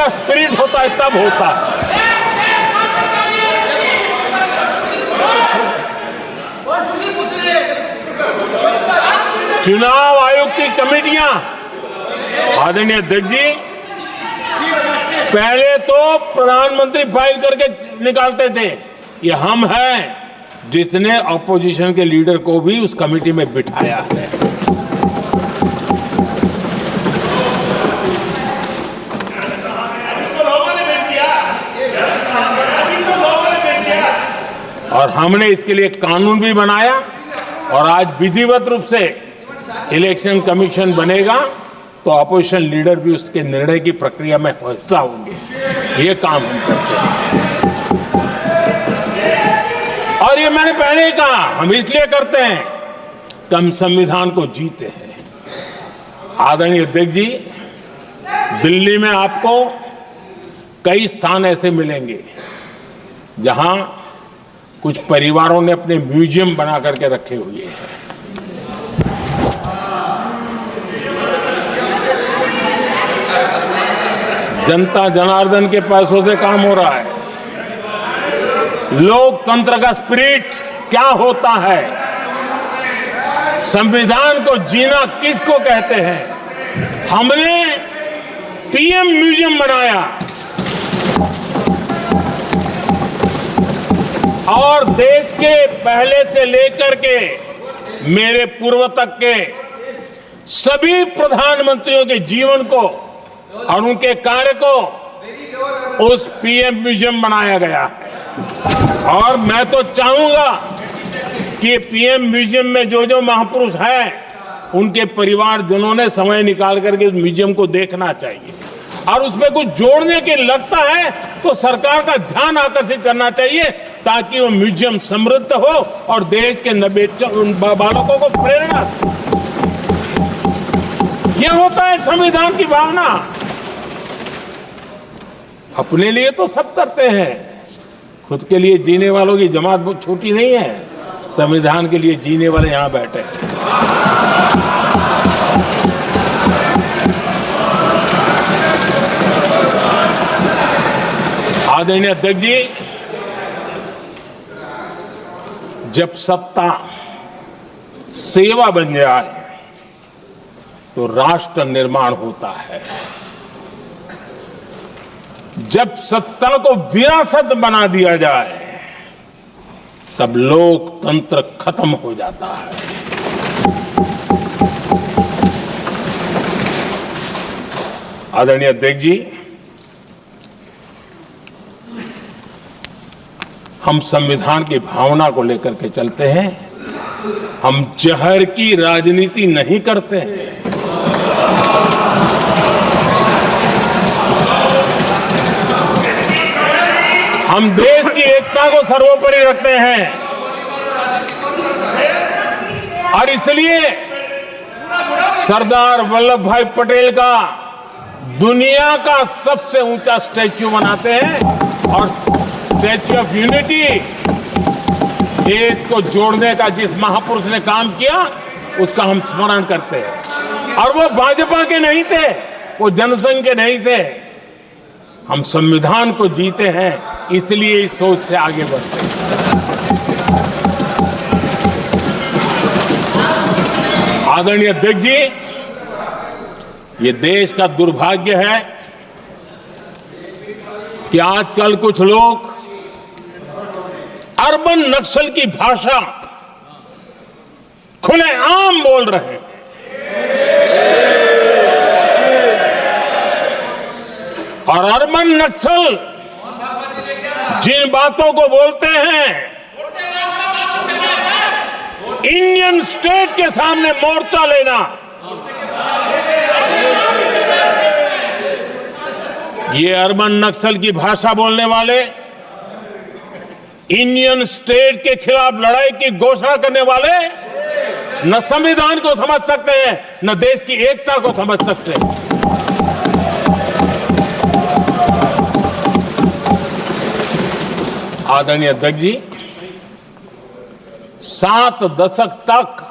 का स्पिरिट होता है तब होता है। चुनाव आयोग की कमेटियां, आदरणीय अध्यक्ष जी, पहले तो प्रधानमंत्री फाइल करके निकालते थे। ये हम हैं जिसने ऑपोजिशन के लीडर को भी उस कमेटी में बिठाया है। और हमने इसके लिए कानून भी बनाया और आज विधिवत रूप से इलेक्शन कमीशन बनेगा तो अपोजिशन लीडर भी उसके निर्णय की प्रक्रिया में हिस्सा होंगे। ये काम हम करते हैं और ये मैंने पहले ही कहा, हम इसलिए करते हैं कि हम संविधान को जीते हैं। आदरणीय अध्यक्ष जी, दिल्ली में आपको कई स्थान ऐसे मिलेंगे जहां कुछ परिवारों ने अपने म्यूजियम बना करके रखे हुए हैं। जनता जनार्दन के पैसों से काम हो रहा है। लोकतंत्र का स्पिरिट क्या होता है, संविधान को जीना किसको कहते हैं। हमने पीएम म्यूजियम बनाया और देश के पहले से लेकर के मेरे पूर्व तक के सभी प्रधानमंत्रियों के जीवन को और उनके कार्य को उस पीएम म्यूजियम बनाया गया है। और मैं तो चाहूंगा कि पीएम म्यूजियम में जो जो महापुरुष हैं उनके परिवारजनों ने समय निकाल करके उस म्यूजियम को देखना चाहिए और उसमें कुछ जोड़ने के लगता है तो सरकार का ध्यान आकर्षित करना चाहिए ताकि वो म्यूजियम समृद्ध हो और देश के बालकों को प्रेरणा। यह होता है संविधान की भावना। अपने लिए तो सब करते हैं, खुद के लिए जीने वालों की जमात बहुत छोटी नहीं है। संविधान के लिए जीने वाले यहां बैठे हैं। आदरणीय अध्यक्ष जी, जब सत्ता सेवा बन जाए तो राष्ट्र निर्माण होता है। जब सत्ता को विरासत बना दिया जाए तब लोकतंत्र खत्म हो जाता है। आदरणीय अध्यक्ष जी, हम संविधान की भावना को लेकर के चलते हैं। हम जहर की राजनीति नहीं करते हैं। हम देश की एकता को सर्वोपरि रखते हैं और इसलिए सरदार वल्लभ भाई पटेल का दुनिया का सबसे ऊंचा स्टैच्यू बनाते हैं और स्टैच्यू ऑफ यूनिटी देश को जोड़ने का जिस महापुरुष ने काम किया उसका हम स्मरण करते हैं। और वो भाजपा के नहीं थे, वो जनसंघ के नहीं थे। हम संविधान को जीते हैं, इसलिए इस सोच से आगे बढ़ते हैं। आदरणीय अध्यक्ष जी, ये देश का दुर्भाग्य है कि आजकल कुछ लोग अर्बन नक्सल की भाषा खुलेआम बोल रहे हैं। और अर्बन नक्सल जिन बातों को बोलते हैं, इंडियन स्टेट के सामने मोर्चा लेना, ये अर्बन नक्सल की भाषा बोलने वाले इंडियन स्टेट के खिलाफ लड़ाई की घोषणा करने वाले न संविधान को समझ सकते हैं न देश की एकता को समझ सकते हैं। आदरणीय अध्यक्ष जी, 7 दशक तक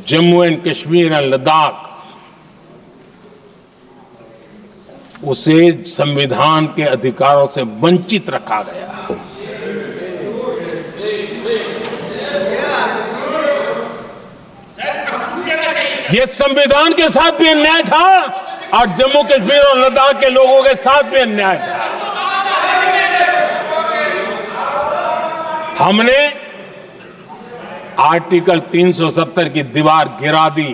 जम्मू एंड कश्मीर और लद्दाख उसे संविधान के अधिकारों से वंचित रखा गया। ये संविधान के साथ भी अन्याय था और जम्मू कश्मीर और लद्दाख के लोगों के साथ भी अन्याय था। हमने आर्टिकल 370 की दीवार गिरा दी।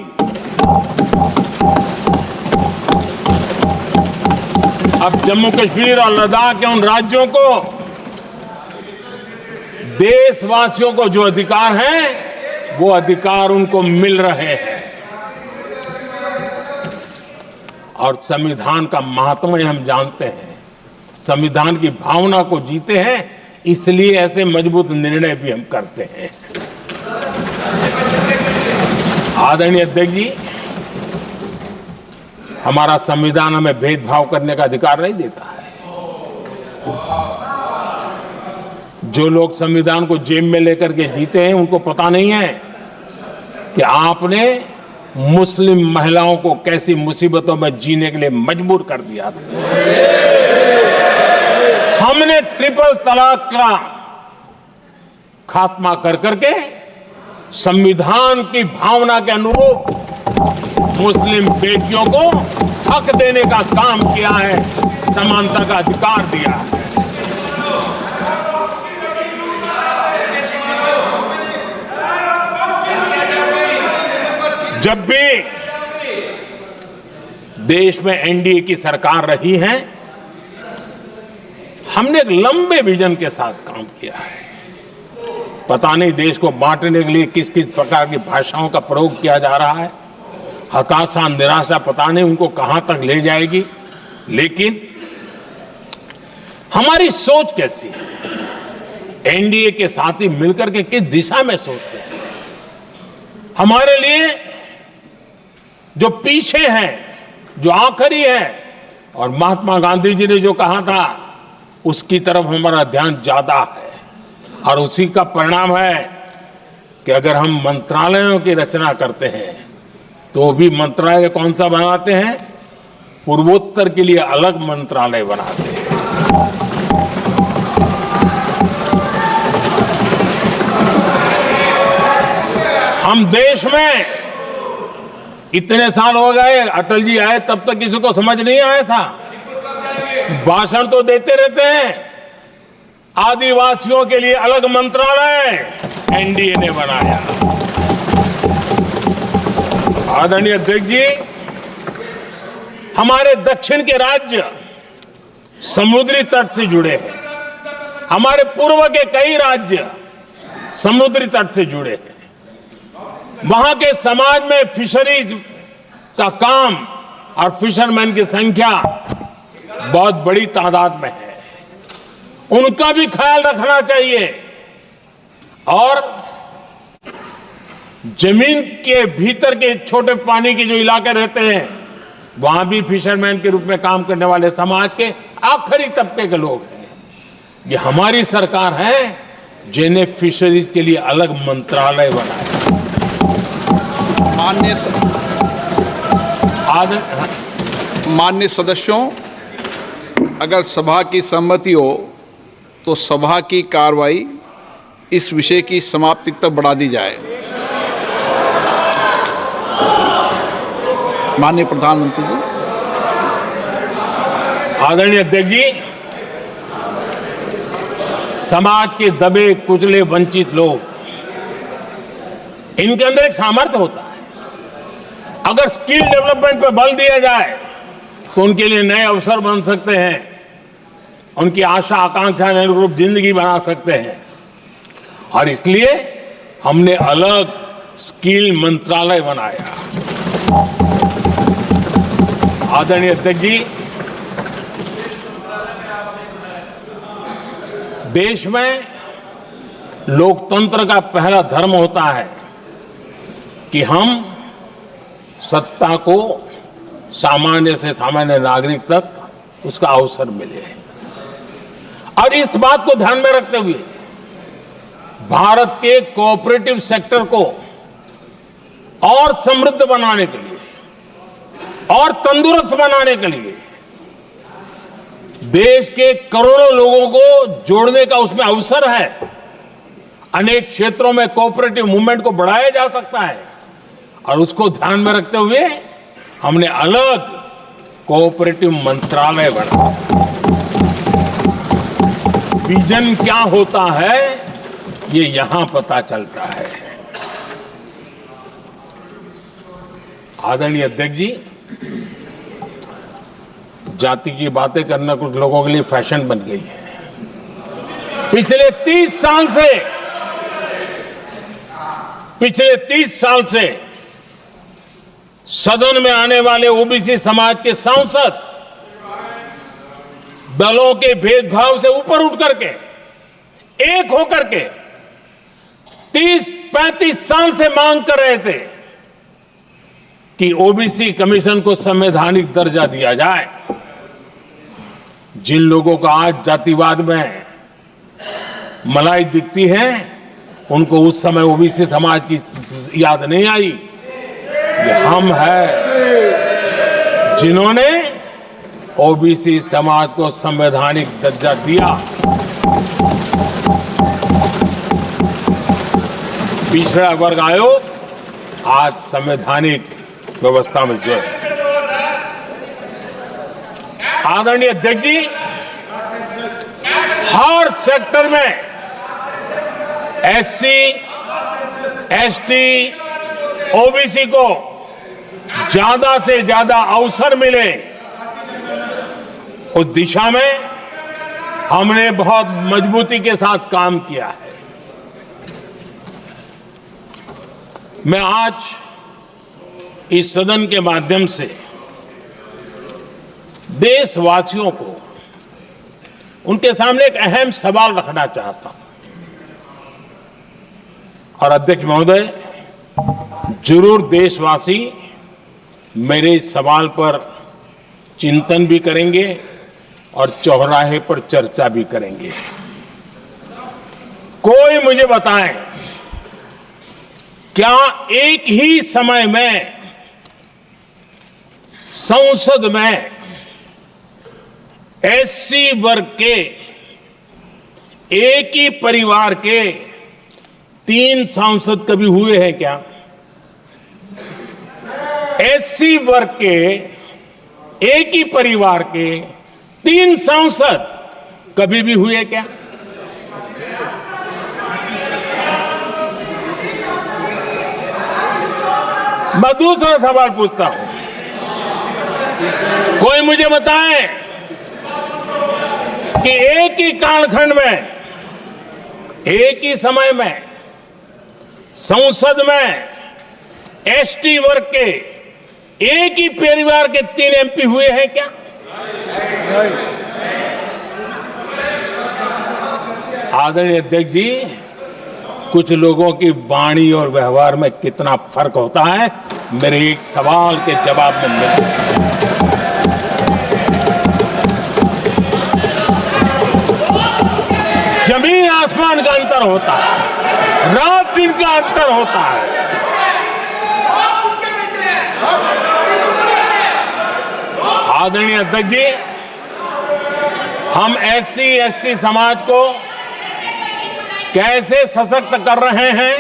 अब जम्मू कश्मीर और लद्दाख के उन राज्यों को, देशवासियों को जो अधिकार हैं, वो अधिकार उनको मिल रहे हैं। और संविधान का महात्म्य हम जानते हैं, संविधान की भावना को जीते हैं, इसलिए ऐसे मजबूत निर्णय भी हम करते हैं। आदरणीय अध्यक्ष जी, हमारा संविधान हमें भेदभाव करने का अधिकार नहीं देता है। जो लोग संविधान को जेब में लेकर के जीते हैं, उनको पता नहीं है कि आपने मुस्लिम महिलाओं को कैसी मुसीबतों में जीने के लिए मजबूर कर दिया था। हमने ट्रिपल तलाक का खात्मा कर करके संविधान की भावना के अनुरूप मुस्लिम बेटियों को हक देने का काम किया है, समानता का अधिकार दिया है। जब भी देश में एनडीए की सरकार रही है, हमने एक लंबे विजन के साथ काम किया है। पता नहीं देश को बांटने के लिए किस किस प्रकार की भाषाओं का प्रयोग किया जा रहा है। हताशा, निराशा पता नहीं उनको कहां तक ले जाएगी, लेकिन हमारी सोच कैसी है, एनडीए के साथी मिलकर के किस दिशा में सोचते हैं। हमारे लिए जो पीछे है, जो आखिरी है, और महात्मा गांधी जी ने जो कहा था, उसकी तरफ हमारा ध्यान ज्यादा है। और उसी का परिणाम है कि अगर हम मंत्रालयों की रचना करते हैं, तो भी मंत्रालय कौन सा बनाते हैं? पूर्वोत्तर के लिए अलग मंत्रालय बनाते हैं। हम देश में इतने साल हो गए, अटल जी आए तब तक किसी को समझ नहीं आया था। भाषण तो देते रहते हैं। आदिवासियों के लिए अलग मंत्रालय एनडीए ने बनाया। आदरणीय अध्यक्ष जी, हमारे दक्षिण के राज्य समुद्री तट से जुड़े हैं। हमारे पूर्व के कई राज्य समुद्री तट से जुड़े हैं। वहां के समाज में फिशरीज का काम और फिशरमैन की संख्या बहुत बड़ी तादाद में है। उनका भी ख्याल रखना चाहिए। और जमीन के भीतर के छोटे पानी के जो इलाके रहते हैं, वहां भी फिशरमैन के रूप में काम करने वाले समाज के आखिरी तबके के लोग हैं। ये हमारी सरकार है जिन्हें फिशरीज के लिए अलग मंत्रालय बनाया। माननीय सदस्यों, अगर सभा की सहमति हो तो सभा की कार्रवाई इस विषय की समाप्ति तक बढ़ा दी जाए। माननीय प्रधानमंत्री जी। आदरणीय अध्यक्ष जी, समाज के दबे कुचले वंचित लोग, इनके अंदर एक सामर्थ्य होता है। अगर स्किल डेवलपमेंट पर बल दिया जाए तो उनके लिए नए अवसर बन सकते हैं, उनकी आशा आकांक्षा के अनुरूप जिंदगी बना सकते हैं। और इसलिए हमने अलग स्किल मंत्रालय बनाया। आदरणीय अध्यक्ष जी, देश में लोकतंत्र का पहला धर्म होता है कि हम सत्ता को सामान्य से सामान्य नागरिक तक उसका अवसर मिले। और इस बात को ध्यान में रखते हुए भारत के कोऑपरेटिव सेक्टर को और समृद्ध बनाने के लिए और तंदुरुस्त बनाने के लिए देश के करोड़ों लोगों को जोड़ने का उसमें अवसर है। अनेक क्षेत्रों में कोऑपरेटिव मूवमेंट को बढ़ाया जा सकता है और उसको ध्यान में रखते हुए हमने अलग कोऑपरेटिव मंत्रालय बनाया। विजन क्या होता है ये यहां पता चलता है। आदरणीय अध्यक्ष जी, जाति की बातें करना कुछ लोगों के लिए फैशन बन गई है। पिछले 30 साल से सदन में आने वाले ओबीसी समाज के सांसद दलों के भेदभाव से ऊपर उठ करके एक होकर के 30-35 साल से मांग कर रहे थे कि ओबीसी कमीशन को संवैधानिक दर्जा दिया जाए। जिन लोगों को आज जातिवाद में मलाई दिखती है उनको उस समय ओबीसी समाज की याद नहीं आई। ये हम हैं जिन्होंने ओबीसी समाज को संवैधानिक दर्जा दिया। पिछड़ा वर्ग आयोग आज संवैधानिक व्यवस्था में जो है। आदरणीय अध्यक्ष जी, हर सेक्टर में एससी, एसटी, ओबीसी को ज्यादा से ज्यादा अवसर मिले उस दिशा में हमने बहुत मजबूती के साथ काम किया है। मैं आज इस सदन के माध्यम से देशवासियों को उनके सामने एक अहम सवाल रखना चाहता हूं और अध्यक्ष महोदय, जरूर देशवासी मेरे इस सवाल पर चिंतन भी करेंगे और चौराहे पर चर्चा भी करेंगे। कोई मुझे बताएं, क्या एक ही समय में संसद में एससी वर्ग के एक ही परिवार के 3 सांसद कभी हुए हैं क्या? एससी वर्ग के एक ही परिवार के 3 सांसद कभी भी हुए क्या? मैं दूसरा सवाल पूछता हूं, कोई मुझे बताए कि एक ही कालखंड में एक ही समय में संसद में एसटी वर्ग के एक ही परिवार के 3 एमपी हुए हैं क्या? आदरणीय अध्यक्ष जी, कुछ लोगों की वाणी और व्यवहार में कितना फर्क होता है मेरे एक सवाल के जवाब में मिला। जमीन आसमान का अंतर होता है, रात दिन का अंतर होता है। आदरणीय अध्यक्ष जी, हम एससी एसटी समाज को कैसे सशक्त कर रहे हैं?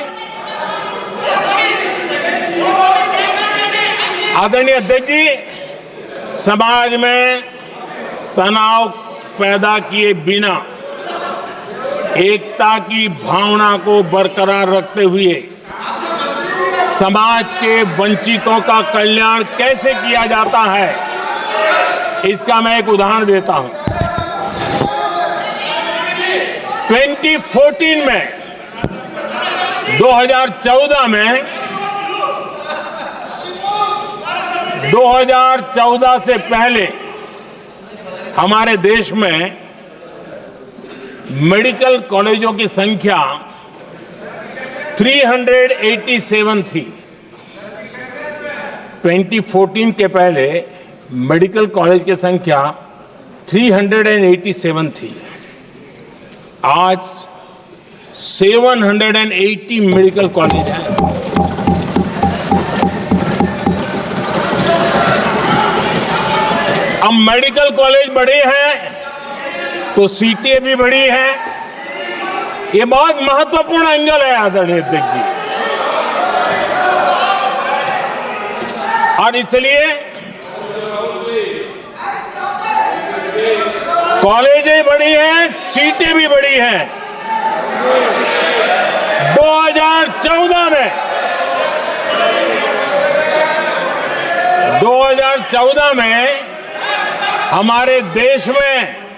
आदरणीय अध्यक्ष जी, समाज में तनाव पैदा किए बिना एकता की भावना को बरकरार रखते हुए समाज के वंचितों का कल्याण कैसे किया जाता है, इसका मैं एक उदाहरण देता हूं। 2014 में 2014 से पहले हमारे देश में मेडिकल कॉलेजों की संख्या 387 थी। 2014 के पहले मेडिकल कॉलेज की संख्या 387 थी। आज 780 मेडिकल कॉलेज हैं। अब मेडिकल कॉलेज बड़े हैं तो सीटें भी बढ़ी हैं। ये बहुत महत्वपूर्ण एंगल है आदरणीय अध्यक्ष जी, और इसलिए कॉलेजें बढ़ी हैं, सीटें भी बढ़ी हैं। 2014 में हमारे देश में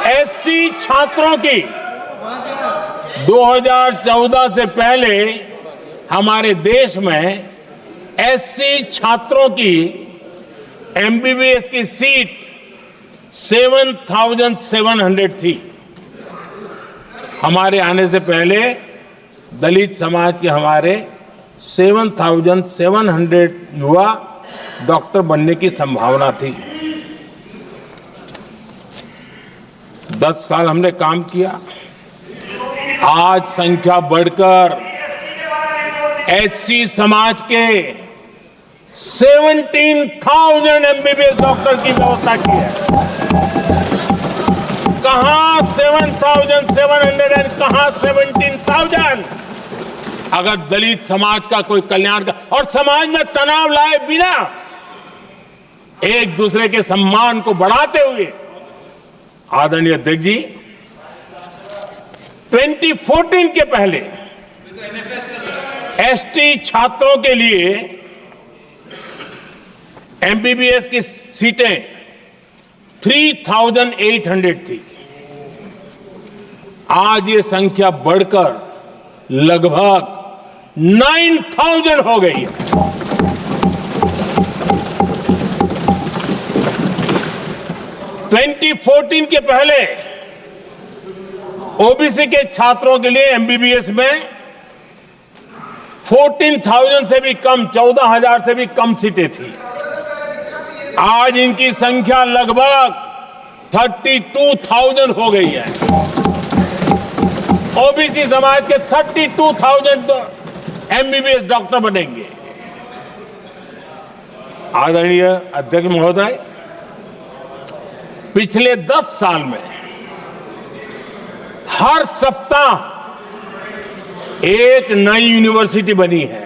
एससी छात्रों की 2014 से पहले हमारे देश में एससी छात्रों की एमबीबीएस की सीट 7,700 थी। हमारे आने से पहले दलित समाज के हमारे 7,700 युवा डॉक्टर बनने की संभावना थी। 10 साल हमने काम किया, आज संख्या बढ़कर एससी समाज के 17,000 एमबीबीएस डॉक्टर की व्यवस्था की है। कहां 7,700 कहां 17,000? अगर दलित समाज का कोई कल्याण का और समाज में तनाव लाए बिना एक दूसरे के सम्मान को बढ़ाते हुए, आदरणीय अध्यक्ष जी, 2014 के पहले एसटी छात्रों के लिए एमबीबीएस की सीटें 3,800 थी। आज ये संख्या बढ़कर लगभग 9,000 हो गई है। (2014) के पहले ओबीसी के छात्रों के लिए एमबीबीएस में 14,000 से भी कम, 14,000 से भी कम सीटें थी। आज इनकी संख्या लगभग 32,000 हो गई है। ओबीसी समाज के 32,000 एमबीबीएस डॉक्टर बनेंगे। आदरणीय अध्यक्ष महोदय, पिछले 10 साल में हर सप्ताह एक नई यूनिवर्सिटी बनी है।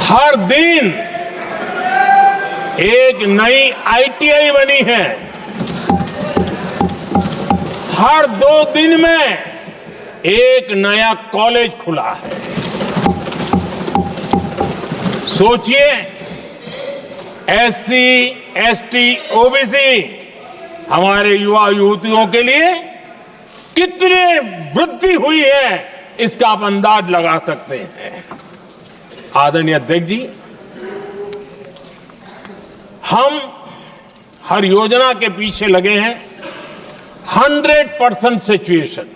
हर दिन एक नई आईटीआई बनी है। हर 2 दिन में एक नया कॉलेज खुला है। सोचिए, एससी, एसटी, ओबीसी हमारे युवा युवतियों के लिए कितनी वृद्धि हुई है, इसका आप अंदाज लगा सकते हैं। आदरणीय अध्यक्ष जी, हम हर योजना के पीछे लगे हैं 100% सिचुएशन,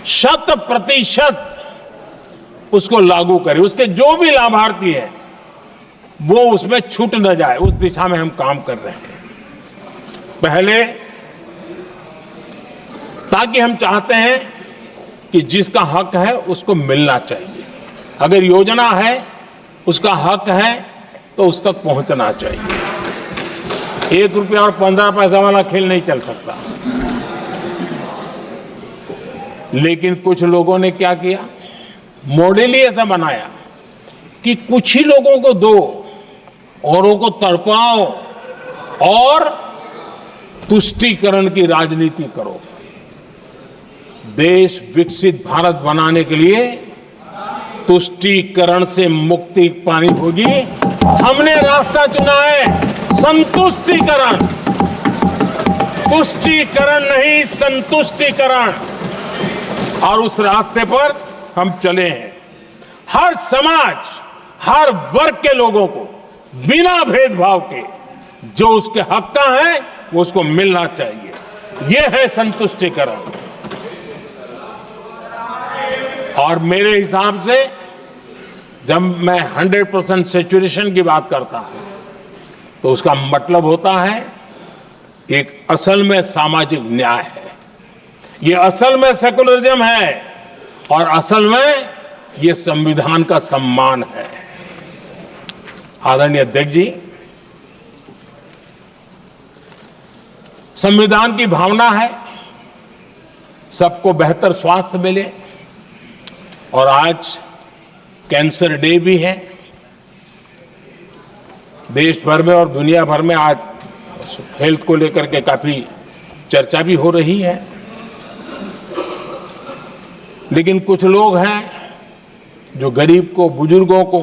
100% उसको लागू करें। उसके जो भी लाभार्थी हैं वो उसमें छूट न जाए, उस दिशा में हम काम कर रहे हैं। पहले, ताकि हम चाहते हैं कि जिसका हक है उसको मिलना चाहिए। अगर योजना है, उसका हक है, तो उस तक पहुंचना चाहिए। 1 रुपया और 15 पैसा वाला खेल नहीं चल सकता। लेकिन कुछ लोगों ने क्या किया, मॉडल ही ऐसा बनाया कि कुछ ही लोगों को दो, औरों को तड़पाओ और तुष्टीकरण की राजनीति करो। देश विकसित भारत बनाने के लिए तुष्टीकरण से मुक्ति पानी होगी। हमने रास्ता चुना है संतुष्टीकरण, तुष्टीकरण नहीं, संतुष्टीकरण, और उस रास्ते पर हम चले हैं। हर समाज, हर वर्ग के लोगों को बिना भेदभाव के जो उसके हक का है वो उसको मिलना चाहिए। यह है संतुष्टीकरण। और मेरे हिसाब से जब मैं 100% सैचुरेशन की बात करता हूं तो उसका मतलब होता है एक असल में सामाजिक न्याय है, ये असल में सेकुलरिज्म है, और असल में ये संविधान का सम्मान है। आदरणीय अध्यक्ष जी, संविधान की भावना है सबको बेहतर स्वास्थ्य मिले, और आज कैंसर डे भी है। देश भर में और दुनिया भर में आज हेल्थ को लेकर के काफी चर्चा भी हो रही है। लेकिन कुछ लोग हैं जो गरीब को, बुजुर्गों को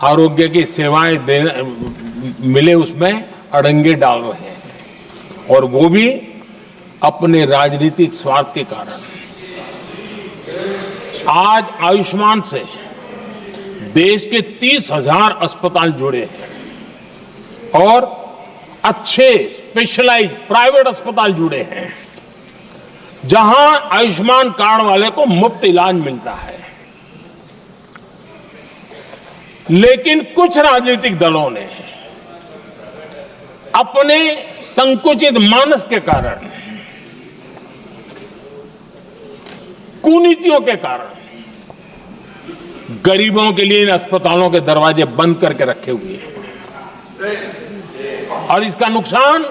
आरोग्य की सेवाएं मिले उसमें अड़ंगे डाल रहे हैं, और वो भी अपने राजनीतिक स्वार्थ के कारण। आज आयुष्मान से देश के 30,000 अस्पताल जुड़े हैं और अच्छे स्पेशलाइज्ड प्राइवेट अस्पताल जुड़े हैं, जहां आयुष्मान कार्ड वाले को मुफ्त इलाज मिलता है। लेकिन कुछ राजनीतिक दलों ने अपने संकुचित मानस के कारण, कुनीतियों के कारण गरीबों के लिए इन अस्पतालों के दरवाजे बंद करके रखे हुए हैं, और इसका नुकसान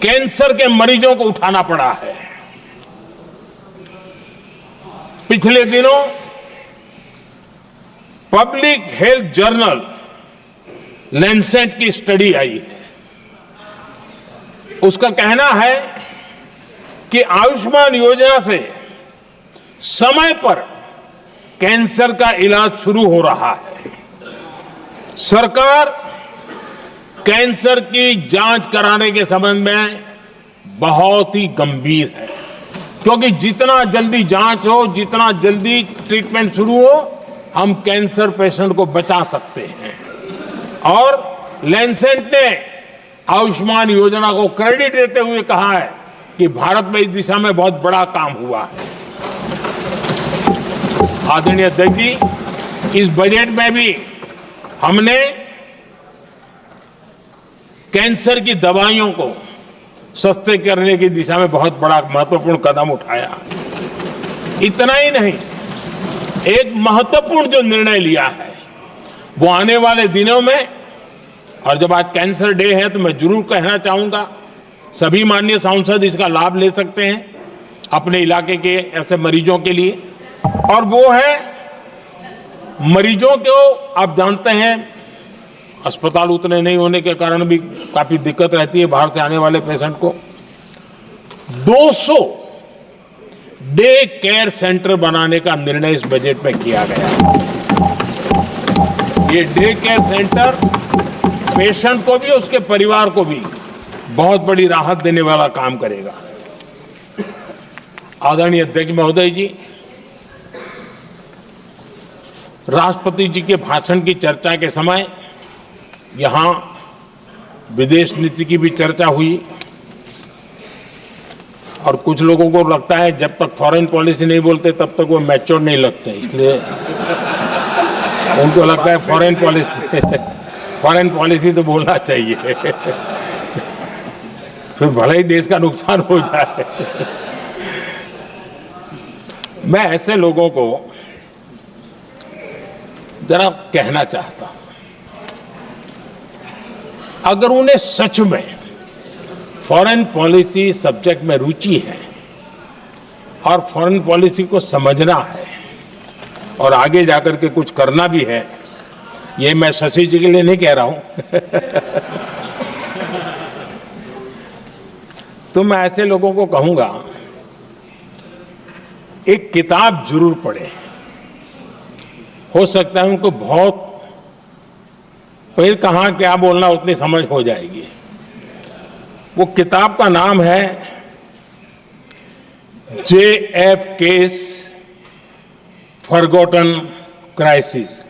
कैंसर के मरीजों को उठाना पड़ा है। पिछले दिनों पब्लिक हेल्थ जर्नल लैंसेट की स्टडी आई है। उसका कहना है कि आयुष्मान योजना से समय पर कैंसर का इलाज शुरू हो रहा है। सरकार कैंसर की जांच कराने के संबंध में बहुत ही गंभीर है, क्योंकि जितना जल्दी जांच हो, जितना जल्दी ट्रीटमेंट शुरू हो, हम कैंसर पेशेंट को बचा सकते हैं। और लैंसेट ने आयुष्मान योजना को क्रेडिट देते हुए कहा है कि भारत में इस दिशा में बहुत बड़ा काम हुआ है। आदरणीय अध्यक्ष जी, इस बजट में भी हमने कैंसर की दवाइयों को सस्ते करने की दिशा में बहुत बड़ा महत्वपूर्ण कदम उठाया। इतना ही नहीं, एक महत्वपूर्ण जो निर्णय लिया है वो आने वाले दिनों में, और जब आज कैंसर डे है तो मैं जरूर कहना चाहूंगा, सभी माननीय सांसद इसका लाभ ले सकते हैं अपने इलाके के ऐसे मरीजों के लिए। और वो है मरीजों को, आप जानते हैं अस्पताल उतने नहीं होने के कारण भी काफी दिक्कत रहती है बाहर से आने वाले पेशेंट को। 200 डे केयर सेंटर बनाने का निर्णय इस बजट में किया गया। ये डे केयर सेंटर पेशेंट को भी, उसके परिवार को भी बहुत बड़ी राहत देने वाला काम करेगा। आदरणीय अध्यक्ष महोदय जी, राष्ट्रपति जी के भाषण की चर्चा के समय यहां विदेश नीति की भी चर्चा हुई, और कुछ लोगों को लगता है जब तक फॉरेन पॉलिसी नहीं बोलते तब तक वो मैच्योर नहीं लगते, इसलिए उनको लगता है फॉरेन पॉलिसी तो बोलना चाहिए फिर भले ही देश का नुकसान हो जाए। मैं ऐसे लोगों को जरा कहना चाहता हूं, अगर उन्हें सच में फॉरेन पॉलिसी सब्जेक्ट में रुचि है और फॉरेन पॉलिसी को समझना है और आगे जाकर के कुछ करना भी है, ये मैं शशि जी के लिए नहीं कह रहा हूं तो मैं ऐसे लोगों को कहूंगा, एक किताब जरूर पढ़े। हो सकता है उनको बहुत फिर कहां क्या बोलना उतनी समझ हो जाएगी। वो किताब का नाम है JFK's forgotten crisis.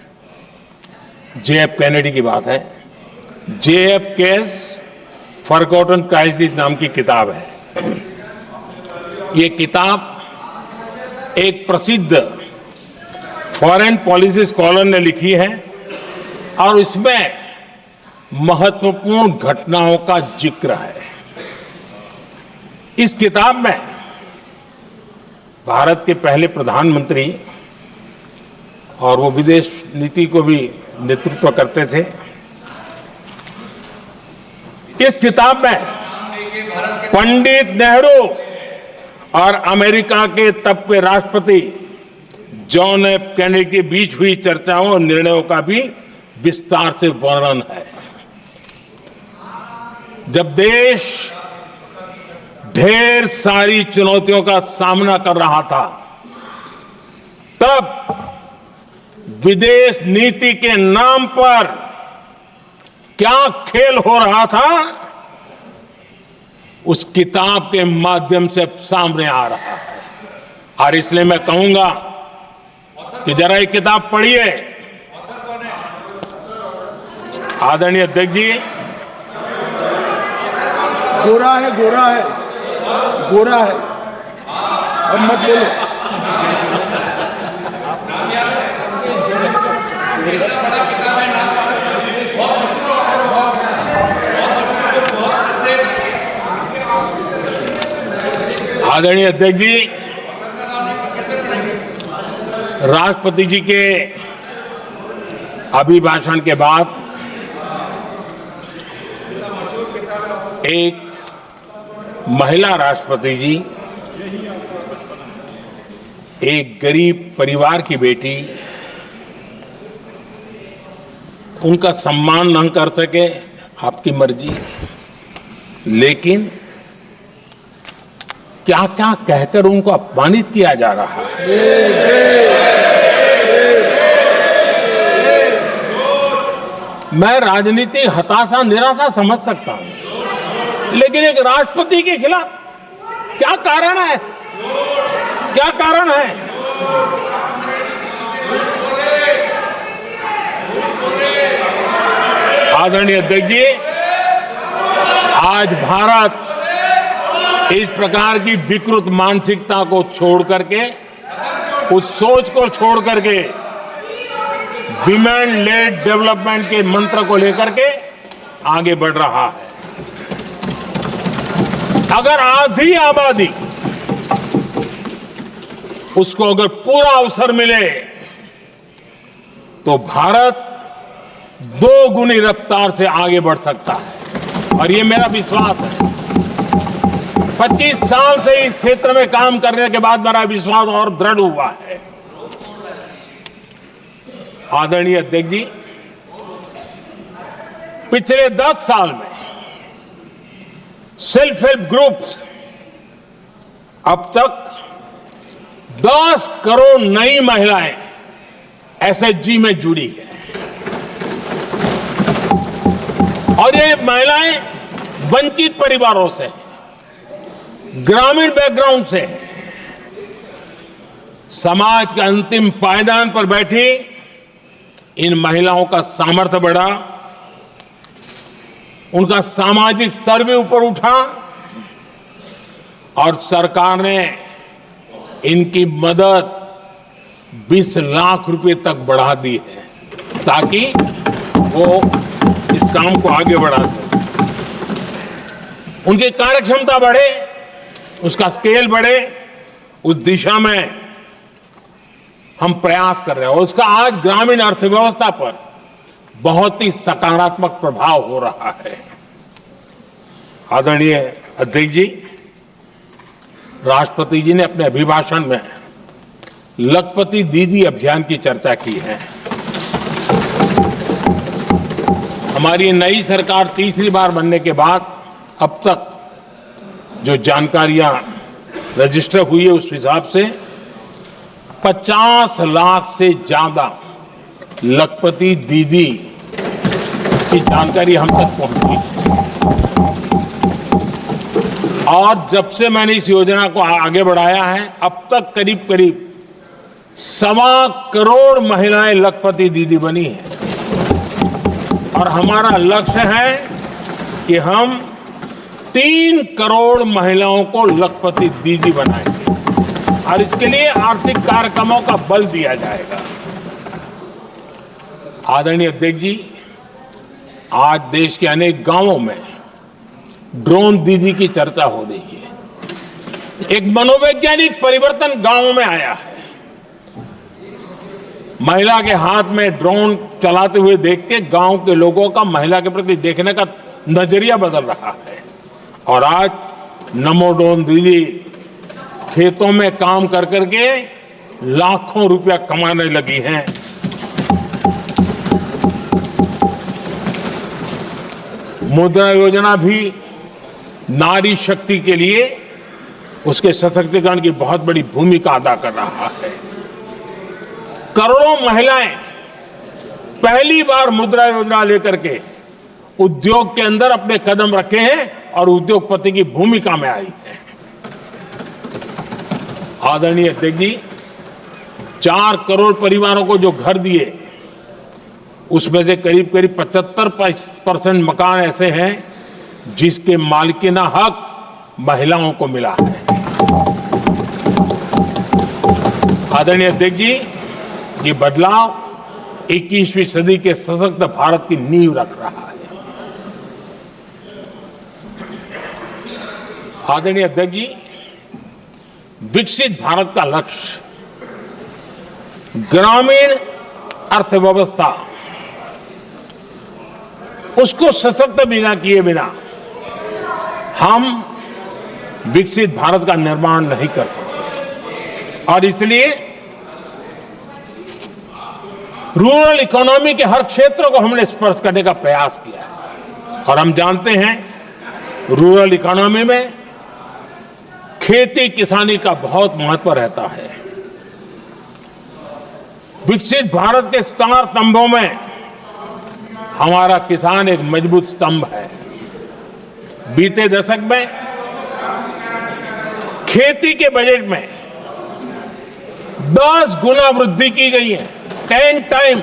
JF Kennedy की बात है। JFK's फॉरगॉटन क्राइसिस नाम की किताब है। ये किताब एक प्रसिद्ध फॉरेन पॉलिसी स्कॉलर ने लिखी है, और इसमें महत्वपूर्ण घटनाओं का जिक्र है। इस किताब में भारत के पहले प्रधानमंत्री, और वो विदेश नीति को भी नेतृत्व करते थे, इस किताब में पंडित नेहरू और अमेरिका के तब के राष्ट्रपति जॉन एफ कैनेडी के बीच हुई चर्चाओं और निर्णयों का भी विस्तार से वर्णन है। जब देश ढेर सारी चुनौतियों का सामना कर रहा था, तब विदेश नीति के नाम पर क्या खेल हो रहा था, उस किताब के माध्यम से सामने आ रहा है। और इसलिए मैं कहूंगा कि जरा ये किताब पढ़िए। आदरणीय अध्यक्ष जी, गोरा है, गोरा है, गोरा है, अब मत बोलो। आदरणीय अध्यक्ष जी, राष्ट्रपति जी के अभिभाषण के बाद एक महिला राष्ट्रपति जी, एक गरीब परिवार की बेटी, उनका सम्मान न कर सके, आपकी मर्जी, लेकिन क्या क्या कहकर उनको अपमानित किया जा रहा है। मैं राजनीतिक हताशा निराशा समझ सकता हूं, लेकिन एक राष्ट्रपति के खिलाफ क्या कारण है? क्या कारण है? आदरणीय अध्यक्ष जी, आज भारत इस प्रकार की विकृत मानसिकता को छोड़ करके, उस सोच को छोड़ करके, विमेन लेड डेवलपमेंट के मंत्र को लेकर के आगे बढ़ रहा है। अगर आधी आबादी उसको अगर पूरा अवसर मिले तो भारत 2 गुनी रफ्तार से आगे बढ़ सकता है, और ये मेरा विश्वास है। 25 साल से इस क्षेत्र में काम करने के बाद मेरा विश्वास और दृढ़ हुआ है। आदरणीय अध्यक्ष जी, पिछले 10 साल में सेल्फ हेल्प ग्रुप्स अब तक 10 करोड़ नई महिलाएं एसएचजी में जुड़ी है, और ये महिलाएं वंचित परिवारों से हैं, ग्रामीण बैकग्राउंड से हैं। समाज के अंतिम पायदान पर बैठी इन महिलाओं का सामर्थ्य बढ़ा, उनका सामाजिक स्तर भी ऊपर उठा, और सरकार ने इनकी मदद 20 लाख रुपए तक बढ़ा दी है, ताकि वो इस काम को आगे बढ़ा सके। उनकी कार्यक्षमता बढ़े, उसका स्केल बढ़े, उस दिशा में हम प्रयास कर रहे हैं, और उसका आज ग्रामीण अर्थव्यवस्था पर बहुत ही सकारात्मक प्रभाव हो रहा है। आदरणीय अध्यक्ष जी, राष्ट्रपति जी ने अपने अभिभाषण में लखपति दीदी अभियान की चर्चा की है। हमारी नई सरकार तीसरी बार बनने के बाद अब तक जो जानकारियां रजिस्टर हुई है, उस हिसाब से 50 लाख से ज्यादा लखपति दीदी की जानकारी हम तक पहुंची है। और जब से मैंने इस योजना को आगे बढ़ाया है, अब तक करीब करीब 1.25 करोड़ महिलाएं लखपति दीदी बनी हैं, और हमारा लक्ष्य है कि हम 3 करोड़ महिलाओं को लखपति दीदी बनाएंगे, और इसके लिए आर्थिक कार्यक्रमों का बल दिया जाएगा। आदरणीय अध्यक्ष जी, आज देश के अनेक गांवों में ड्रोन दीदी की चर्चा हो रही है। एक मनोवैज्ञानिक परिवर्तन गांवों में आया है। महिला के हाथ में ड्रोन चलाते हुए देख के गांव के लोगों का महिला के प्रति देखने का नजरिया बदल रहा है। और आज नमो ड्रोन दीदी खेतों में काम कर करके लाखों रुपया कमाने लगी हैं। मुद्रा योजना भी नारी शक्ति के लिए उसके सशक्तिकरण की बहुत बड़ी भूमिका अदा कर रहा है। करोड़ों महिलाएं पहली बार मुद्रा योजना लेकर के उद्योग के अंदर अपने कदम रखे हैं और उद्योगपति की भूमिका में आई है। आदरणीय अध्यक्ष जी, 4 करोड़ परिवारों को जो घर दिए, उसमें से करीब करीब 75% मकान ऐसे हैं जिसके मालिकाना हक महिलाओं को मिला है। आदरणीय अध्यक्ष जी, ये बदलाव 21वीं सदी के सशक्त भारत की नींव रख रहा है। आदरणीय अध्यक्ष जी, विकसित भारत का लक्ष्य ग्रामीण अर्थव्यवस्था उसको सशक्त बिना किए बिना हम विकसित भारत का निर्माण नहीं कर सकते। और इसलिए रूरल इकोनॉमी के हर क्षेत्र को हमने स्पर्श करने का प्रयास किया है। और हम जानते हैं रूरल इकोनॉमी में खेती किसानी का बहुत महत्व रहता है। विकसित भारत के 4 स्तंभों में हमारा किसान एक मजबूत स्तंभ है। बीते दशक में खेती के बजट में 10 गुना वृद्धि की गई है, 10 टाइम।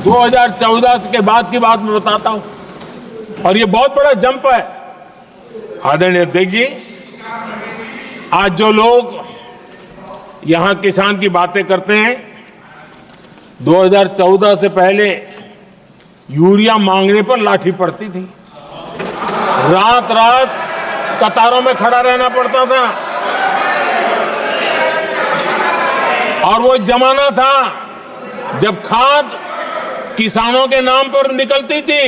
2014 के बाद की बात मैं बताता हूं और ये बहुत बड़ा जंप है। आदरणीय अध्यक्ष जी, आज जो लोग यहां किसान की बातें करते हैं, 2014 से पहले यूरिया मांगने पर लाठी पड़ती थी, रात रात कतारों में खड़ा रहना पड़ता था। और वो जमाना था जब खाद किसानों के नाम पर निकलती थी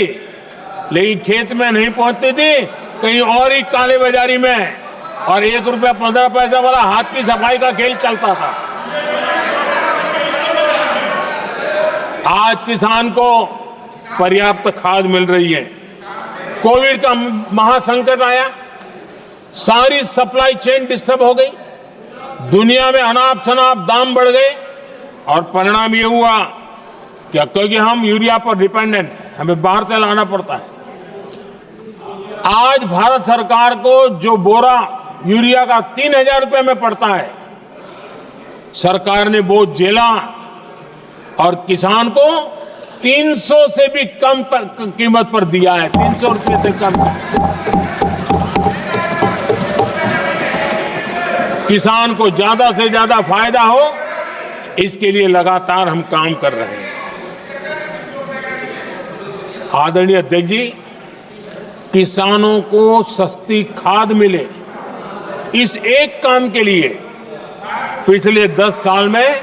लेकिन खेत में नहीं पहुंचती थी, कहीं और ही काले बाजारी में, और 1 रुपया 15 पैसा वाला हाथ की सफाई का खेल चलता था। आज किसान को पर्याप्त खाद मिल रही है। कोविड का महासंकट आया, सारी सप्लाई चेन डिस्टर्ब हो गई, दुनिया में अनाप शनाप दाम बढ़ गए और परिणाम ये हुआ कि क्योंकि हम यूरिया पर डिपेंडेंट हैं, हमें बाहर से लाना पड़ता है। आज भारत सरकार को जो बोरा यूरिया का 3000 रुपए में पड़ता है, सरकार ने वो झेला और किसान को 300 से भी कम कीमत पर दिया है, 300 रुपए से कम। किसान को ज्यादा से ज्यादा फायदा हो, इसके लिए लगातार हम काम कर रहे हैं। आदरणीय अध्यक्ष जी, किसानों को सस्ती खाद मिले, इस एक काम के लिए पिछले 10 साल में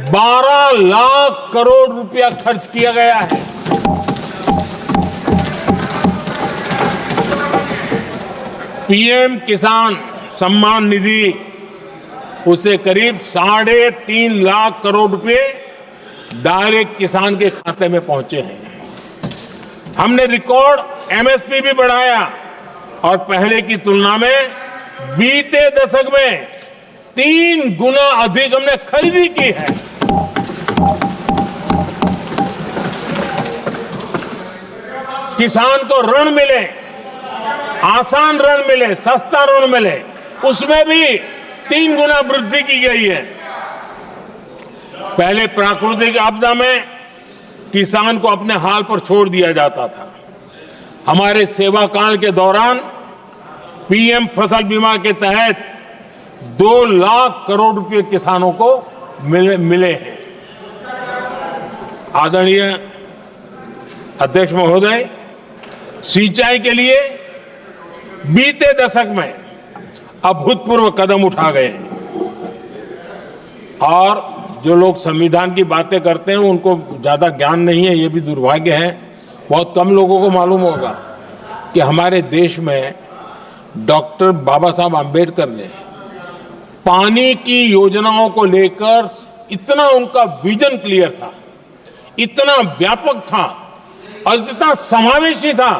12 लाख करोड़ रुपया खर्च किया गया है। पीएम किसान सम्मान निधि, उसे करीब 3.5 लाख करोड़ रुपए डायरेक्ट किसान के खाते में पहुंचे हैं। हमने रिकॉर्ड एमएसपी भी बढ़ाया और पहले की तुलना में बीते दशक में 3 गुना अधिक हमने खरीदी की है। किसान को ऋण मिले, आसान ऋण मिले, सस्ता ऋण मिले, उसमें भी 3 गुना वृद्धि की गई है। पहले प्राकृतिक आपदा में किसान को अपने हाल पर छोड़ दिया जाता था। हमारे सेवा काल के दौरान पीएम फसल बीमा के तहत 2 लाख करोड़ रुपए किसानों को मिले हैं। आदरणीय अध्यक्ष महोदय, सिंचाई के लिए बीते दशक में अभूतपूर्व कदम उठा गए हैं। और जो लोग संविधान की बातें करते हैं उनको ज्यादा ज्ञान नहीं है, ये भी दुर्भाग्य है। बहुत कम लोगों को मालूम होगा कि हमारे देश में डॉक्टर बाबा साहब आम्बेडकर ने पानी की योजनाओं को लेकर इतना उनका विजन क्लियर था, इतना व्यापक था और इतना समावेशी था,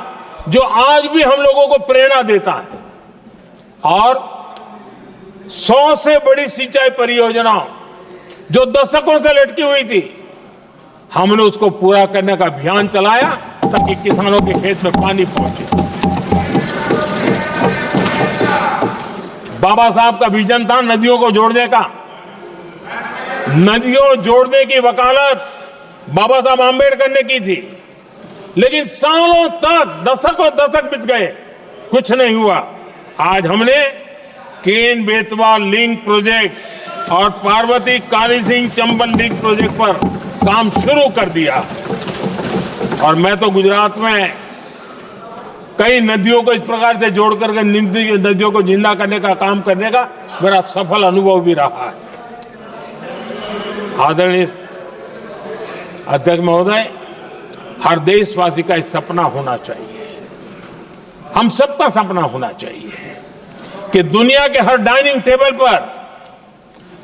जो आज भी हम लोगों को प्रेरणा देता है। और 100 से बड़ी सिंचाई परियोजनाओं जो दशकों से लटकी हुई थी, हमने उसको पूरा करने का अभियान चलाया ताकि किसानों के खेत में पानी पहुंचे। बाबा साहब का विजन था नदियों को जोड़ने का। नदियों जोड़ने की वकालत बाबा साहब आम्बेडकर ने की थी, लेकिन सालों तक, दशकों दशक बीत गए, कुछ नहीं हुआ। आज हमने केन बेतवा लिंक प्रोजेक्ट और पार्वती काली सिंह चंबल लिंक प्रोजेक्ट पर काम शुरू कर दिया। और मैं तो गुजरात में कई नदियों को इस प्रकार से जोड़ करके नदियों को जिंदा करने का काम करने का मेरा सफल अनुभव भी रहा है। आदरणीय अध्यक्ष महोदय, हर देशवासी का इस सपना होना चाहिए, हम सबका सपना होना चाहिए कि दुनिया के हर डाइनिंग टेबल पर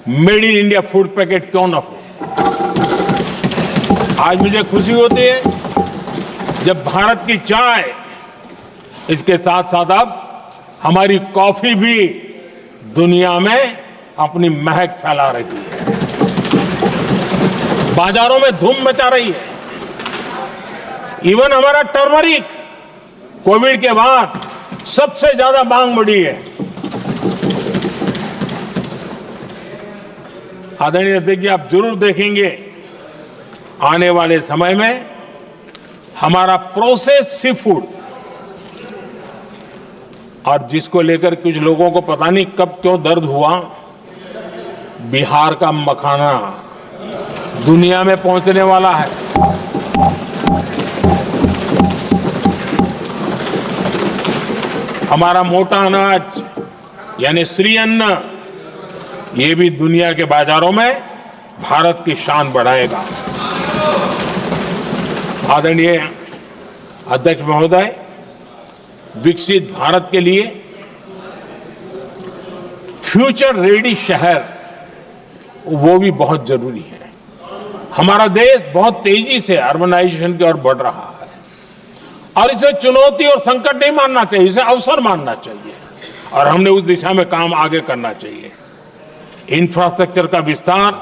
made in India food packet क्यों ना हो। आज मुझे खुशी होती है जब भारत की चाय, इसके साथ साथ अब हमारी कॉफी भी दुनिया में अपनी महक फैला रही है, बाजारों में धूम मचा रही है। इवन हमारा टर्मरिक कोविड के बाद सबसे ज्यादा मांग बढ़ी है। आदरणीय अध्यक्ष जी, आप जरूर देखेंगे आने वाले समय में हमारा प्रोसेस सी फूड, और जिसको लेकर कुछ लोगों को पता नहीं कब क्यों दर्द हुआ, बिहार का मखाना दुनिया में पहुंचने वाला है। हमारा मोटा अनाज यानी श्री अन्न, ये भी दुनिया के बाजारों में भारत की शान बढ़ाएगा। आदरणीय अध्यक्ष महोदय, विकसित भारत के लिए फ्यूचर रेडी शहर वो भी बहुत जरूरी है। हमारा देश बहुत तेजी से अर्बनाइजेशन की ओर बढ़ रहा है और इसे चुनौती और संकट नहीं मानना चाहिए, इसे अवसर मानना चाहिए और हमने उस दिशा में काम आगे करना चाहिए। इंफ्रास्ट्रक्चर का विस्तार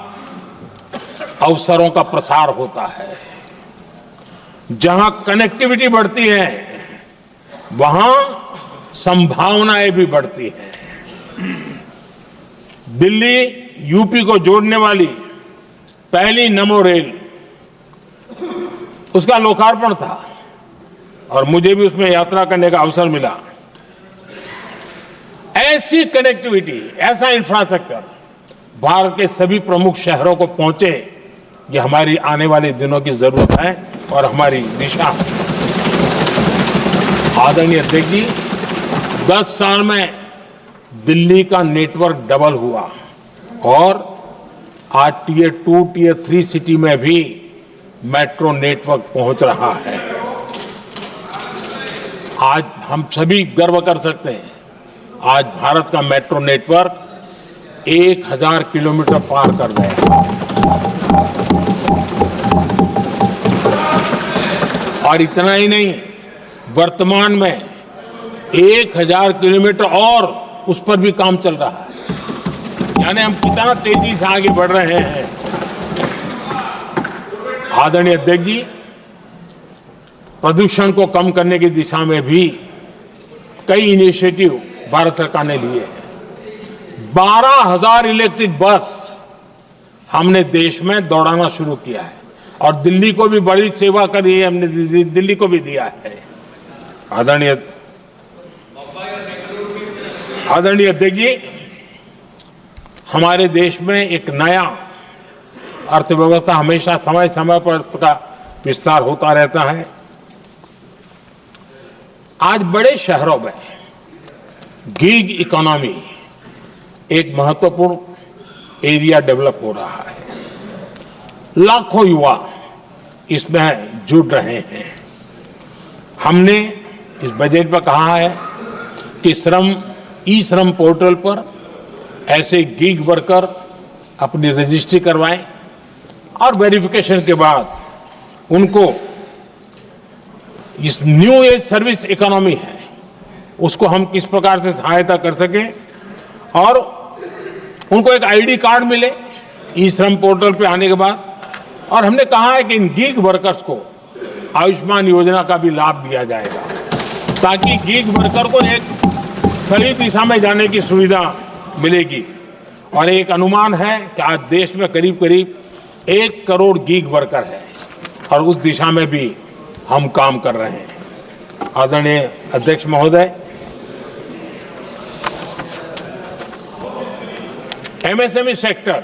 अवसरों का प्रसार होता है। जहां कनेक्टिविटी बढ़ती है वहां संभावनाएं भी बढ़ती हैं। दिल्ली यूपी को जोड़ने वाली पहली नमो रेल, उसका लोकार्पण था और मुझे भी उसमें यात्रा करने का अवसर मिला। ऐसी कनेक्टिविटी, ऐसा इंफ्रास्ट्रक्चर भारत के सभी प्रमुख शहरों को पहुंचे, ये हमारी आने वाले दिनों की जरूरत है और हमारी दिशा है। आदरणीय अध्यक्ष जी, 10 साल में दिल्ली का नेटवर्क डबल हुआ और आज टियर 2, टियर 3 सिटी में भी मेट्रो नेटवर्क पहुंच रहा है। आज हम सभी गर्व कर सकते हैं, आज भारत का मेट्रो नेटवर्क 1000 किलोमीटर पार कर गया और इतना ही नहीं, वर्तमान में 1000 किलोमीटर और उस पर भी काम चल रहा है। यानी हम कितना तेजी से आगे बढ़ रहे हैं। आदरणीय अध्यक्ष जी, प्रदूषण को कम करने की दिशा में भी कई इनिशिएटिव भारत सरकार ने लिए हैं। 12,000 इलेक्ट्रिक बस हमने देश में दौड़ाना शुरू किया है और दिल्ली को भी बड़ी सेवा करी है, हमने दिल्ली को भी दिया है। आदरणीय अध्यक्ष जी, हमारे देश में एक नया अर्थव्यवस्था हमेशा समय समय पर का विस्तार होता रहता है। आज बड़े शहरों में गिग इकोनॉमी एक महत्वपूर्ण एरिया डेवलप हो रहा है। लाखों युवा इसमें जुड़ रहे हैं हमने इस बजट में कहा है कि ई श्रम पोर्टल पर ऐसे गिग वर्कर अपनी रजिस्ट्री करवाएं और वेरिफिकेशन के बाद उनको इस न्यू एज सर्विस इकोनॉमी है उसको हम किस प्रकार से सहायता कर सकें और उनको एक आईडी कार्ड मिले ई श्रम पोर्टल पे आने के बाद। और हमने कहा है कि इन गिग वर्कर्स को आयुष्मान योजना का भी लाभ दिया जाएगा ताकि गिग वर्कर को एक सही दिशा में जाने की सुविधा मिलेगी। और एक अनुमान है कि आज देश में करीब करीब 1 करोड़ गिग वर्कर है और उस दिशा में भी हम काम कर रहे हैं। आदरणीय अध्यक्ष महोदय, एमएसएमई सेक्टर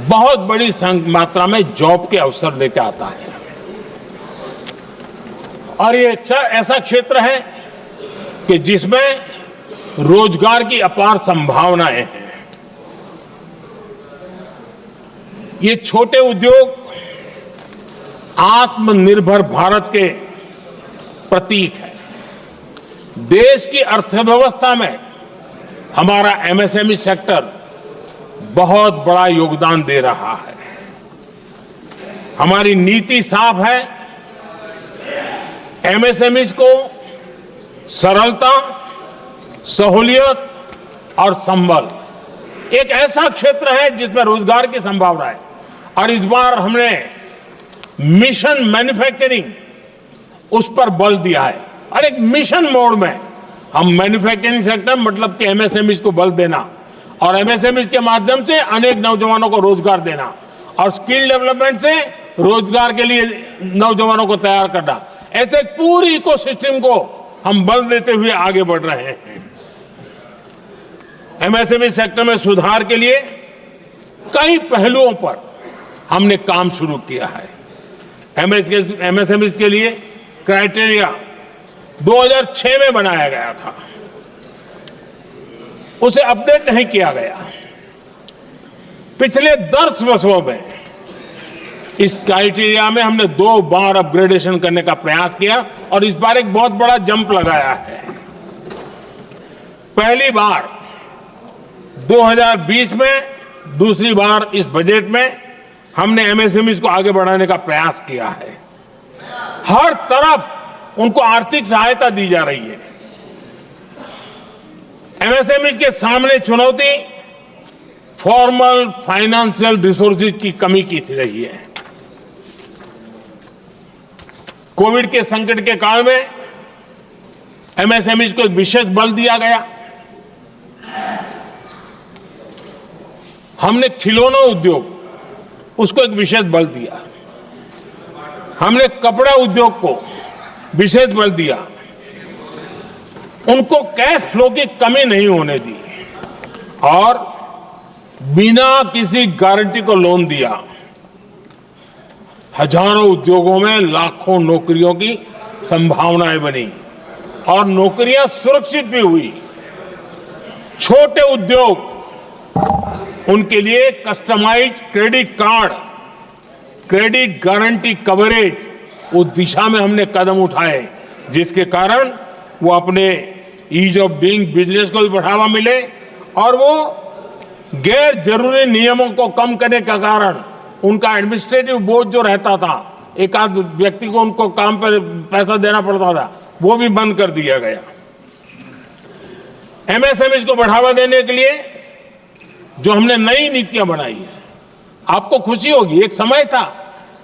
बहुत बड़ी मात्रा में जॉब के अवसर लेकर आता है और ये ऐसा क्षेत्र है कि जिसमें रोजगार की अपार संभावनाएं हैं। ये छोटे उद्योग आत्मनिर्भर भारत के प्रतीक है। देश की अर्थव्यवस्था में हमारा एमएसएमई सेक्टर बहुत बड़ा योगदान दे रहा है। हमारी नीति साफ है, एमएसएमईज को सरलता, सहूलियत और संबल, एक ऐसा क्षेत्र है जिसमें रोजगार की संभावना है। और इस बार हमने मिशन मैन्युफैक्चरिंग उस पर बल दिया है और एक मिशन मोड में हम मैन्युफैक्चरिंग सेक्टर मतलब कि एमएसएमईज को बल देना और एमएसएमईज के माध्यम से अनेक नौजवानों को रोजगार देना और स्किल डेवलपमेंट से रोजगार के लिए नौजवानों को तैयार करना, ऐसे पूरी इकोसिस्टम को हम बल देते हुए आगे बढ़ रहे हैं। एमएसएमई सेक्टर में सुधार के लिए कई पहलुओं पर हमने काम शुरू किया है। एमएसएमई के लिए क्राइटेरिया 2006 में बनाया गया था, उसे अपडेट नहीं किया गया। पिछले 10 वर्षों में इस क्राइटेरिया में हमने 2 बार अपग्रेडेशन करने का प्रयास किया और इस बार एक बहुत बड़ा जंप लगाया है। पहली बार 2020 में, दूसरी बार इस बजट में हमने एमएसएमईज को आगे बढ़ाने का प्रयास किया है। हर तरफ उनको आर्थिक सहायता दी जा रही है। एमएसएमईज के सामने चुनौती फॉर्मल फाइनेंशियल रिसोर्सेज की कमी की रही है। कोविड के संकट के काल में एमएसएमईज को एक विशेष बल दिया गया। हमने खिलौना उद्योग उसको एक विशेष बल दिया। हमने कपड़ा उद्योग को विशेष बल दिया। उनको कैश फ्लो की कमी नहीं होने दी और बिना किसी गारंटी को लोन दिया। हजारों उद्योगों में लाखों नौकरियों की संभावनाएं बनी और नौकरियां सुरक्षित भी हुई। छोटे उद्योग, उनके लिए customise credit card, credit guarantee coverage, उस दिशा में हमने कदम उठाए जिसके कारण वो अपने ईज ऑफ डूइंग बिजनेस को भी बढ़ावा मिले और वो गैर जरूरी नियमों को कम करने का कारण उनका एडमिनिस्ट्रेटिव बोझ जो रहता था, एक आध व्यक्ति को उनको काम पर पैसा देना पड़ता था, वो भी बंद कर दिया गया। एमएसएमईज को बढ़ावा देने के लिए जो हमने नई नीतियां बनाई है, आपको खुशी होगी, एक समय था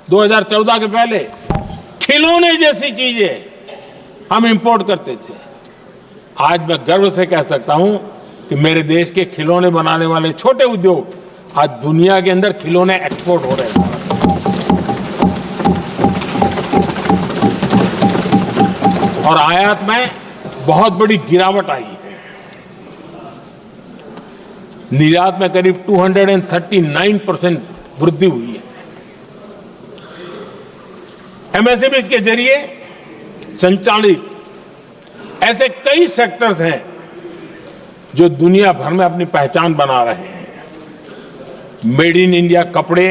2014 के पहले खिलौने जैसी चीजें हम इंपोर्ट करते थे। आज मैं गर्व से कह सकता हूं कि मेरे देश के खिलौने बनाने वाले छोटे उद्योग आज दुनिया के अंदर खिलौने एक्सपोर्ट हो रहे हैं। और आयात में बहुत बड़ी गिरावट आई है। निर्यात में करीब 239% वृद्धि हुई है। एमएसएमई के जरिए संचालित ऐसे कई सेक्टर्स हैं जो दुनिया भर में अपनी पहचान बना रहे हैं। मेड इन इंडिया कपड़े,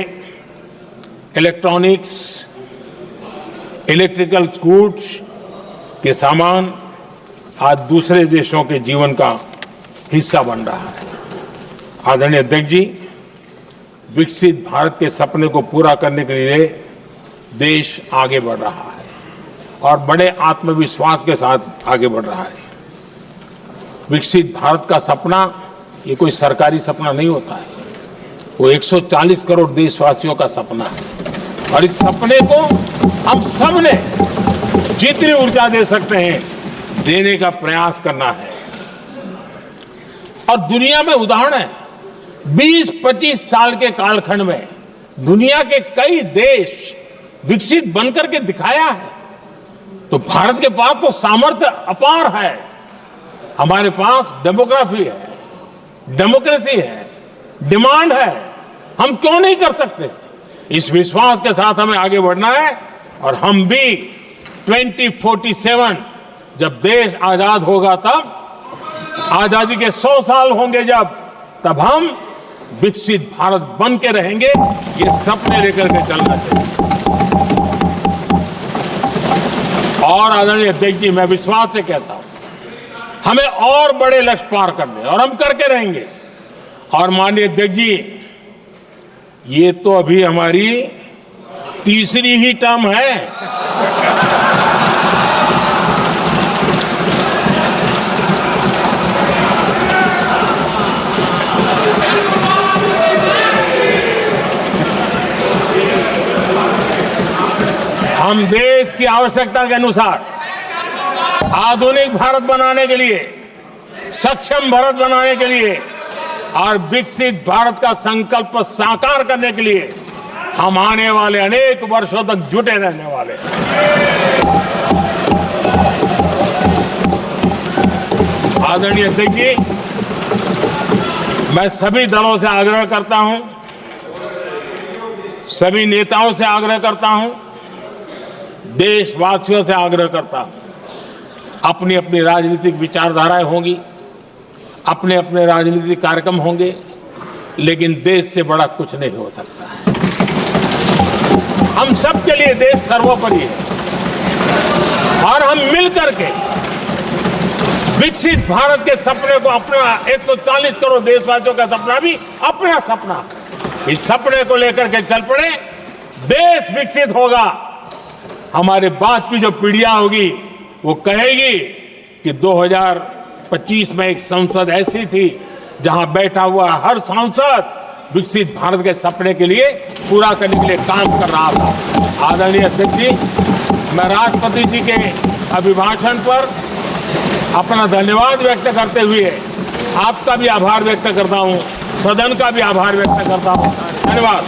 इलेक्ट्रॉनिक्स, इलेक्ट्रिकल स्कूटर्स के सामान आज दूसरे देशों के जीवन का हिस्सा बन रहा है। आदरणीय अध्यक्ष जी, विकसित भारत के सपने को पूरा करने के लिए देश आगे बढ़ रहा है और बड़े आत्मविश्वास के साथ आगे बढ़ रहा है। विकसित भारत का सपना ये कोई सरकारी सपना नहीं होता है, वो 140 करोड़ देशवासियों का सपना है और इस सपने को हम सब ने जितनी ऊर्जा दे सकते हैं देने का प्रयास करना है। और दुनिया में उदाहरण है, 20-25 साल के कालखंड में दुनिया के कई देश विकसित बनकर के दिखाया है। तो भारत के पास तो सामर्थ्य अपार है, हमारे पास डेमोग्राफी है, डेमोक्रेसी है, डिमांड है, हम क्यों नहीं कर सकते। इस विश्वास के साथ हमें आगे बढ़ना है और हम भी 2047 जब देश आजाद होगा, तब आजादी के 100 साल होंगे जब, तब हम विकसित भारत बन के रहेंगे। ये सपने लेकर के चलना चाहिए। और आदरणीय अध्यक्ष जी, मैं विश्वास से कहता हूं हमें और बड़े लक्ष्य पार करने, और हम करके रहेंगे। और माननीय अध्यक्ष जी, ये तो अभी हमारी तीसरी ही टर्म है। हम देश की आवश्यकता के अनुसार आधुनिक भारत बनाने के लिए, सक्षम भारत बनाने के लिए और विकसित भारत का संकल्प साकार करने के लिए हम आने वाले अनेक वर्षों तक जुटे रहने वाले हैं। आदरणीय अध्यक्ष जी, मैं सभी दलों से आग्रह करता हूं, सभी नेताओं से आग्रह करता हूं, देशवासियों से आग्रह करता हूं, अपनी अपनी राजनीतिक विचारधाराएं होंगी, अपने अपने राजनीतिक कार्यक्रम होंगे, लेकिन देश से बड़ा कुछ नहीं हो सकता है। हम सब के लिए देश सर्वोपरि है और हम मिलकर के विकसित भारत के सपने को, अपना 140 करोड़ देशवासियों का सपना भी अपना सपना, इस सपने को लेकर के चल पड़े। देश विकसित होगा, हमारे बाद की जो पीढ़ियां होगी वो कहेगी कि 2025 में एक संसद ऐसी थी जहां बैठा हुआ हर सांसद विकसित भारत के सपने के लिए, पूरा करने के लिए काम कर रहा था। आदरणीय अध्यक्ष जी, मैं राष्ट्रपति जी के अभिभाषण पर अपना धन्यवाद व्यक्त करते हुए आपका भी आभार व्यक्त करता हूं, सदन का भी आभार व्यक्त करता हूं। धन्यवाद।